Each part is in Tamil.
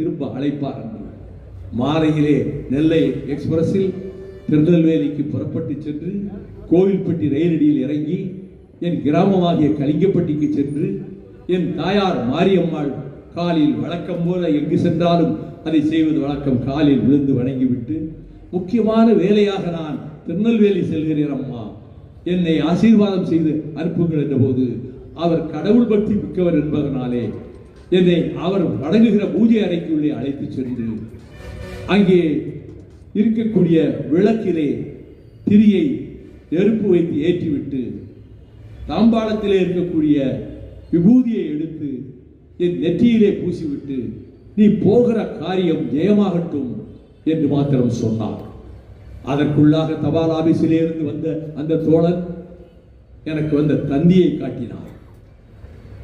திரும்ப அழைப்பார் என்று மாலையிலே நெல்லை எக்ஸ்பிரஸில் திருநெல்வேலிக்கு புறப்பட்டு சென்று கோவில்பட்டி ரயிலடியில் இறங்கி என் கிராமமாகிய கலிங்கப்பட்டிக்கு சென்று என் தாயார் மாரியம்மாள் காலில் வழக்கம் போல எங்கு சென்றாலும் அதை செய்வது வழக்கம், காலில் விழுந்து வணங்கிவிட்டு முக்கியமான வேலையாக நான் திருநெல்வேலி செல்கிறேன் அம்மா, என்னை ஆசீர்வாதம் செய்து அனுப்புங்கள் என்ற போது அவர் கடவுள் பக்தி மிக்கவர் என்பதனாலே என்னை அவர் வணங்குகிற பூஜை அறைக்குள்ளே அழைத்து சென்று அங்கே இருக்கக்கூடிய விளக்கிலே திரியை நெருப்பு வைத்து ஏற்றிவிட்டு தாம்பாளத்திலே இருக்கக்கூடிய விபூதியை எடுத்து என் நெற்றியிலே பூசிவிட்டு நீ போகிற காரியம் ஜெயமாகட்டும் என்று மாத்திரம் சொன்னார். அதற்குள்ளாக தபால் ஆபீஸிலே இருந்து வந்த அந்த தோழன் எனக்கு வந்த தந்தியை காட்டினார்.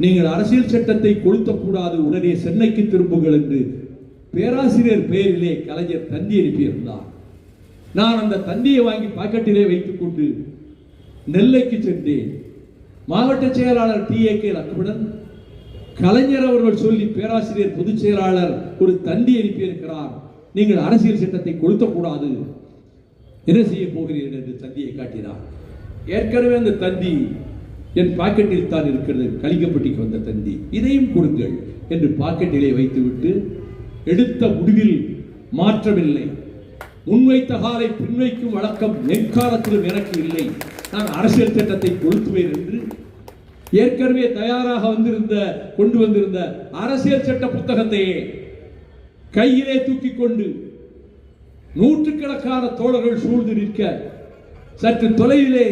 நீங்கள் அரசியல் சட்டத்தை கொளுத்தக்கூடாது, உடனே சென்னைக்கு திரும்புங்கள் என்று பேராசிரியர் பெயரிலே கலைஞர் தந்தி அனுப்பியிருந்தார். நான் அந்த தந்தியை வாங்கி பாக்கெட்டிலே வைத்துக் கொண்டு நெல்லைக்கு சென்றேன். மாவட்ட செயலாளர் டி.ஏ.கே. லக்ஷ்மணன், கலைஞர் அவர்கள் சொல்லி பேராசிரியர் பொதுச் செயலாளர் ஒரு தந்தி அனுப்பியிருக்கிறார், நீங்கள் அரசியல் சட்டத்தை கொளுத்தக்கூடாது, என்ன செய்ய போகிறீர்கள் என்று தந்தியை காட்டினார். ஏற்கனவே அந்த தந்தி என் பாக்கெட்டில் தான் இருக்கிறது, கலிங்கப்பட்டிக்கு வந்த தந்தி, இதையும் கொடுங்கள் என்று பாக்கெட்டிலே வைத்துவிட்டு எடுத்த முடிவில் மாற்றமில்லை. முன்வைத்த காலை பின்வைக்கும் வழக்கம் எக்காலத்திலும் எனக்கு இல்லை, நான் அரசியல் சட்டத்தை கொளுத்துவேன் என்று ஏற்கனவே தயாராக கொண்டு வந்திருந்த அரசியல் சட்ட புத்தகத்தையே கையிலே தூக்கி கொண்டு நூற்றுக்கணக்கான தோழர்கள் சூழ்ந்து நிற்க, சற்று தொலைவிலே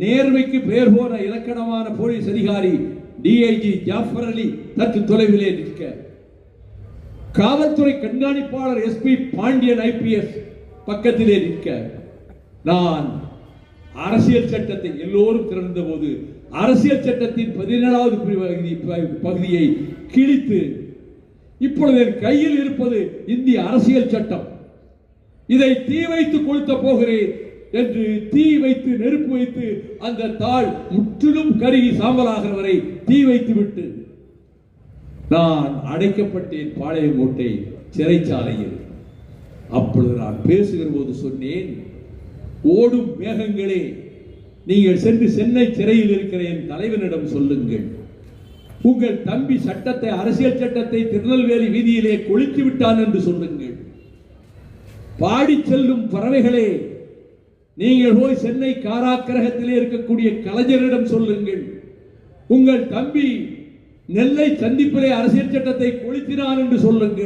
நேர்மைக்கு பெயர் போன இலக்கணமான போலீஸ் அதிகாரி டிஐஜி ஜாஃபர் அலி சற்று தொலைவிலே நிற்க, காவல்துறை கண்காணிப்பாளர் எஸ்பி பாண்டியன் ஐபிஎஸ் பக்கத்திலே நிற்க, நான் அரசியல் சட்டத்தை எல்லோரும் திறந்த போது அரசியல் சட்டத்தின் 17வது பகுதியை கிழித்து இப்பொழுது என் கையில் இருப்பது இந்திய அரசியல் சட்டம், இதை தீ வைத்து கொளுத்த போகிறேன் என்று தீ வைத்து நெருப்பு வைத்து அந்த தாள் முற்றிலும் கருகி சாம்பலாகிற வரை தீ வைத்து விட்டு நான் அடைக்கப்பட்டேன் பாளையங்கோட்டை சிறைச்சாலையில். அப்பொழுது நான் பேசுகிற போது சொன்னேன், ஓடும் மேகங்களே, நீங்கள் சென்று சென்னை சிறையில் இருக்கிற என் தலைவனிடம் சொல்லுங்கள், உங்கள் தம்பி சட்டத்தை, அரசியல் சட்டத்தை திருநெல்வேலி வீதியிலே கொளுத்தி விட்டான் என்று சொல்லுங்கள். பாடி செல்லும் பறவைகளே, நீங்கள் போய் சென்னை காராக்கிரகத்திலே இருக்கக்கூடிய கலைஞரிடம் சொல்லுங்கள், உங்கள் தம்பி நெல்லை சந்திப்பிலே அரசியல் சட்டத்தை கொளுத்தினான் என்று சொல்லுங்கள்.